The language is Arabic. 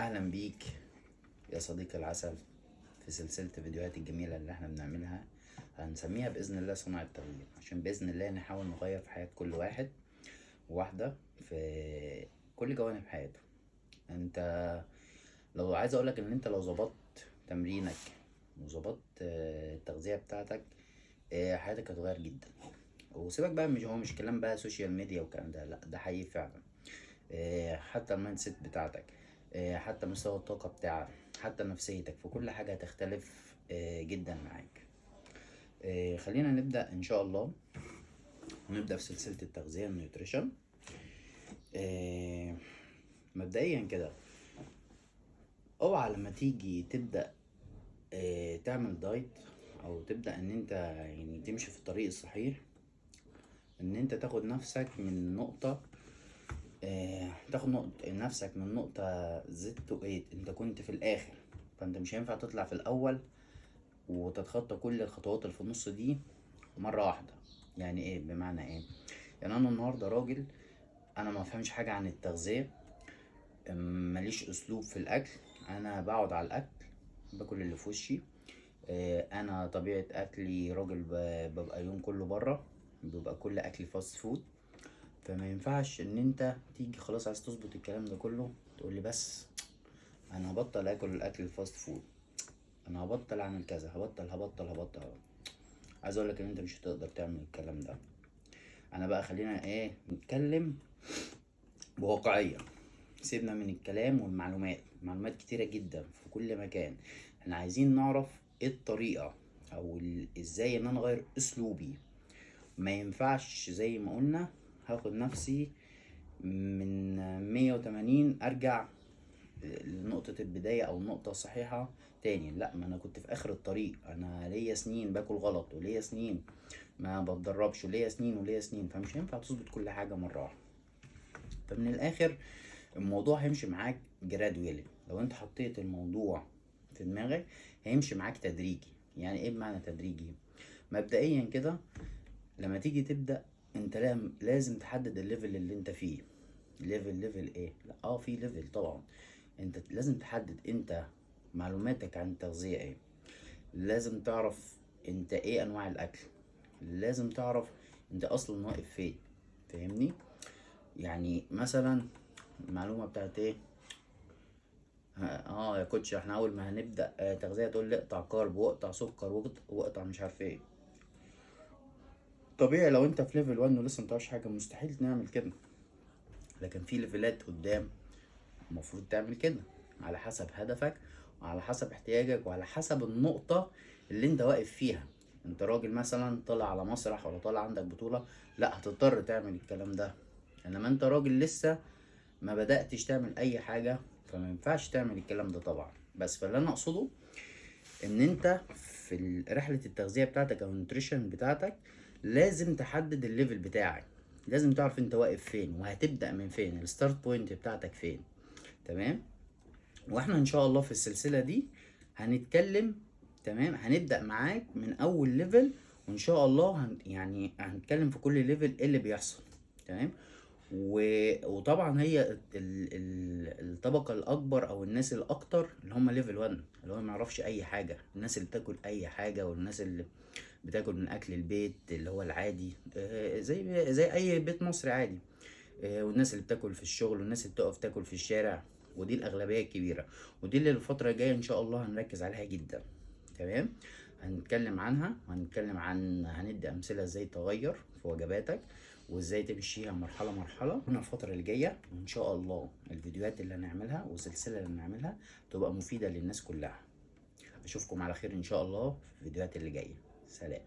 اهلا بيك يا صديقي العسل في سلسلة الفيديوهات الجميلة اللي احنا بنعملها. هنسميها بإذن الله صناعة التغيير، عشان بإذن الله نحاول نغير في حياة كل واحد وواحدة في كل جوانب حياته. انت لو عايز اقولك ان انت لو ظبطت تمرينك وظبطت التغذية بتاعتك، حياتك هتتغير جدا. وسيبك بقى، مش كلام بقى سوشيال ميديا والكلام ده، لا ده حقيقي فعلا. حتى المايند سيت بتاعتك، حتى مستوى الطاقة بتاعك، حتى نفسيتك، في كل حاجة هتختلف جدا معاك. خلينا نبدأ إن شاء الله. نبدأ في سلسلة التغذية النيوتريشن. مبدئيا كده، اوعى لما تيجي تبدأ تعمل دايت او تبدأ ان انت يعني تمشي في الطريق الصحيح، ان انت تاخد نفسك من نقطة، تاخد نفسك من نقطة زد تو ايت انت كنت في الاخر. فانت مش هينفع تطلع في الاول وتتخطى كل الخطوات اللي في النص دي مرة واحدة. يعني ايه؟ بمعنى ايه؟ يعني انا النهاردة راجل، انا ما فهمش حاجة عن التغذية، ماليش اسلوب في الاكل، انا بقعد على الاكل باكل اللي في وشي. انا طبيعة اكلي راجل ببقى يوم كله بره، بيبقى كل اكلي فاست فود. فما ينفعش ان انت تيجي خلاص عايز تظبط الكلام ده كله تقول لي بس انا هبطل اكل الاكل الفاست فود، انا هبطل اعمل كذا، هبطل. عايز اقول لك ان انت مش هتقدر تعمل الكلام ده. انا بقى خلينا نتكلم بواقعية. سيبنا من الكلام والمعلومات، معلومات كتيرة جدا في كل مكان. احنا عايزين نعرف ايه الطريقة او ازاي ان انا اغير اسلوبي. ما ينفعش زي ما قلنا هاخد نفسي من 180 ارجع لنقطة البداية او النقطة الصحيحة تاني. لا، ما انا كنت في اخر الطريق، انا ليا سنين باكل غلط وليا سنين ما بتدربش وليا سنين، فمش هينفع تظبط كل حاجة مرة واحدة. فمن الاخر الموضوع هيمشي معاك جرادويلي. لو انت حطيت الموضوع في دماغك هيمشي معاك تدريجي. يعني ايه بمعنى تدريجي؟ مبدئيا كده لما تيجي تبدأ انت لازم تحدد الليفل اللي انت فيه. ليفل ايه؟ لا في ليفل طبعا. انت لازم تحدد انت معلوماتك عن التغذية ايه، لازم تعرف انت ايه انواع الاكل، لازم تعرف انت اصلا واقف فين. فاهمني؟ يعني مثلا المعلومة بتاعت ايه، يا كوتش احنا اول ما هنبدأ تغذية تقول لي اقطع كارب واقطع سكر واقطع مش عارف ايه. طبيعي لو انت في ليفل 1 ولسه متعرفش حاجة مستحيل نعمل كده، لكن في ليفلات قدام المفروض تعمل كده على حسب هدفك وعلى حسب احتياجك وعلى حسب النقطة اللي انت واقف فيها. انت راجل مثلا طالع على مسرح ولا طالع عندك بطولة، لا هتضطر تعمل الكلام ده. انما انت راجل لسه ما بدأتش تعمل اي حاجة، فما ينفعش تعمل الكلام ده طبعا. بس فاللي انا اقصده ان انت في رحلة التغذية بتاعتك او النوتريشن بتاعتك لازم تحدد الليفل بتاعك، لازم تعرف انت واقف فين وهتبدأ من فين، الستارت بوينت بتاعتك فين. تمام؟ واحنا ان شاء الله في السلسلة دي هنتكلم، تمام، هنبدأ معاك من اول ليفل، وان شاء الله يعني هنتكلم في كل ليفل ايه اللي بيحصل. تمام؟ وطبعا هي الطبقة الأكبر أو الناس الأكتر اللي هم ليفل 1، اللي هو ما يعرفش أي حاجة، الناس اللي بتاكل أي حاجة والناس اللي بتاكل من أكل البيت اللي هو العادي، زي أي بيت مصري عادي، والناس اللي بتاكل في الشغل والناس اللي بتقف تاكل في الشارع. ودي الأغلبية الكبيرة، ودي اللي الفترة الجاية إن شاء الله هنركز عليها جدا. تمام؟ هنتكلم عنها وهنتكلم عن هندي أمثلة ازاي تغير في وجباتك وازاي تمشيها مرحلة مرحلة من الفترة اللي جاية. وان شاء الله الفيديوهات اللي هنعملها والسلسلة اللي هنعملها تبقى مفيدة للناس كلها. اشوفكم على خير ان شاء الله في الفيديوهات اللي جاية. سلام.